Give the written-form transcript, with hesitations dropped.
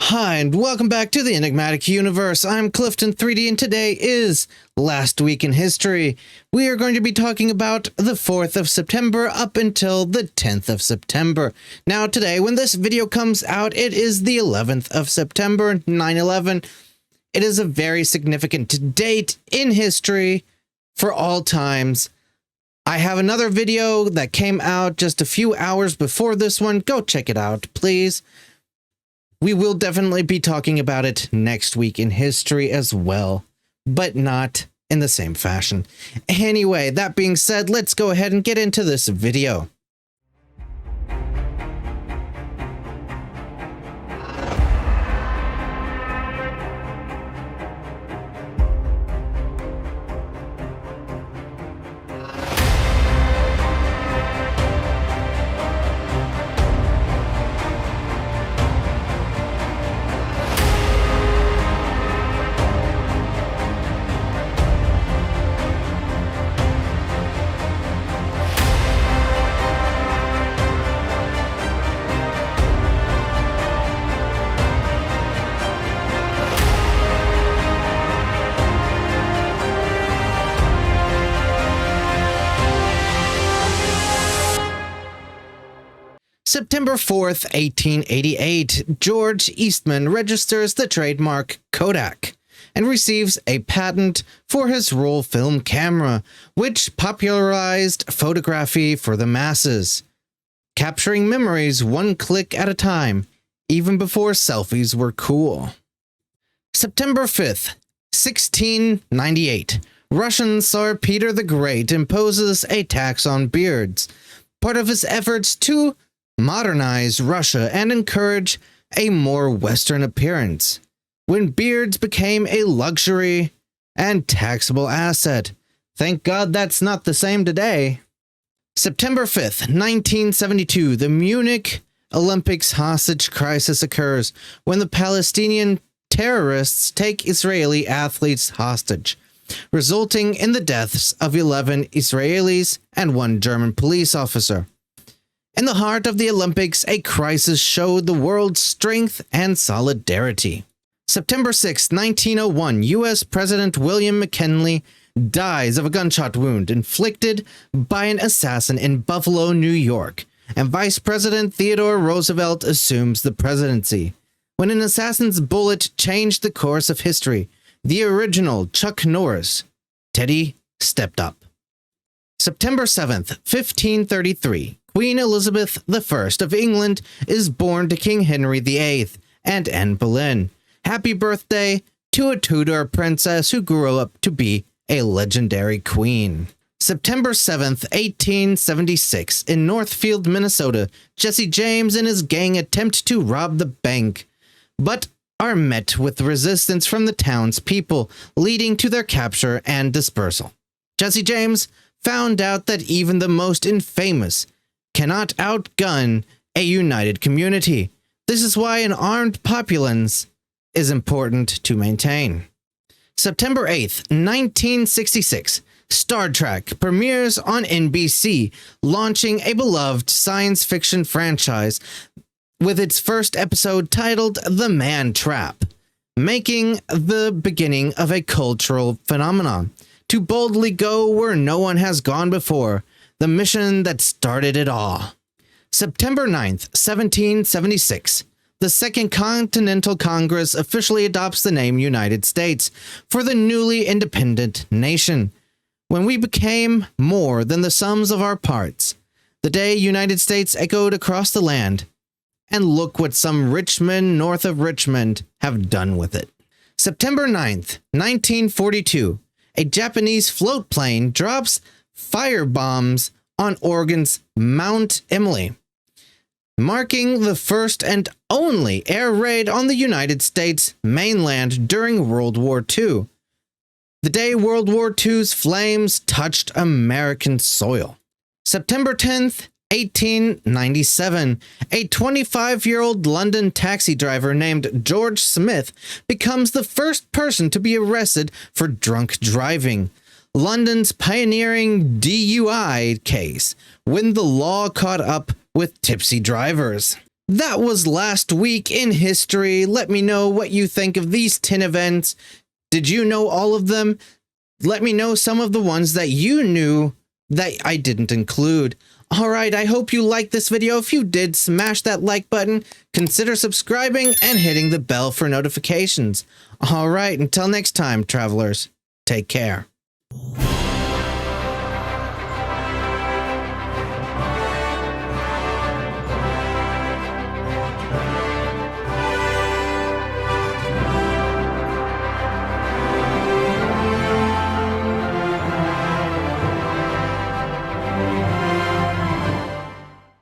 Hi, and welcome back to the Enigmatic Universe. I'm Clifton3D, and today is Last Week in History. We are going to be talking about the 4th of September up until the 10th of September. Now, today, when this video comes out, it is the 11th of September, 9/11. It is a very significant date in history for all times. I have another video that came out just a few hours before this one. Go check it out, please. We will definitely be talking about it next week in history as well, but not in the same fashion. Anyway, that being said, let's go ahead and get into this video. September 4th, 1888, George Eastman registers the trademark Kodak and receives a patent for his roll film camera, which popularized photography for the masses, capturing memories one click at a time, even before selfies were cool. September 5th, 1698, Russian Tsar Peter the Great imposes a tax on beards, part of his efforts to modernize Russia and encourage a more Western appearance, when beards became a luxury and taxable asset. Thank God that's not the same today. September 5th, 1972, the Munich Olympics hostage crisis occurs when the Palestinian terrorists take Israeli athletes hostage, resulting in the deaths of 11 Israelis and one German police officer. In the heart of the Olympics, a crisis showed the world's strength and solidarity. September 6, 1901, U.S. President William McKinley dies of a gunshot wound inflicted by an assassin in Buffalo, New York, and Vice President Theodore Roosevelt assumes the presidency. When an assassin's bullet changed the course of history, the original Chuck Norris, Teddy, stepped up. September 7th, 1533. Queen Elizabeth I of England is born to King Henry VIII and Anne Boleyn. Happy birthday to a Tudor princess who grew up to be a legendary queen. September 7th, 1876, in Northfield, Minnesota, Jesse James and his gang attempt to rob the bank, but are met with resistance from the townspeople, leading to their capture and dispersal. Jesse James found out that even the most infamous cannot outgun a united community. This is why an armed populace is important to maintain. September 8th, 1966, Star Trek premieres on NBC, launching a beloved science fiction franchise with its first episode titled The Man Trap, making the beginning of a cultural phenomenon. To boldly go where no one has gone before, the mission that started it all. September 9th, 1776, the Second Continental Congress officially adopts the name United States for the newly independent nation, when we became more than the sums of our parts. The day United States echoed across the land, and look what some rich men north of Richmond have done with it. September 9th, 1942, a Japanese float plane drops firebombs on Oregon's Mount Emily, marking the first and only air raid on the United States mainland during World War II, the day World War II's flames touched American soil. September 10th, 1897, a 25-year-old London taxi driver named George Smith becomes the first person to be arrested for drunk driving, London's pioneering DUI case, when the law caught up with tipsy drivers. That was last week in history. Let me know what you think of these 10 events. Did you know all of them? Let me know some of the ones that you knew that I didn't include. Alright, I hope you liked this video. If you did, smash that like button, consider subscribing, and hitting the bell for notifications. Alright, until next time, travelers, take care.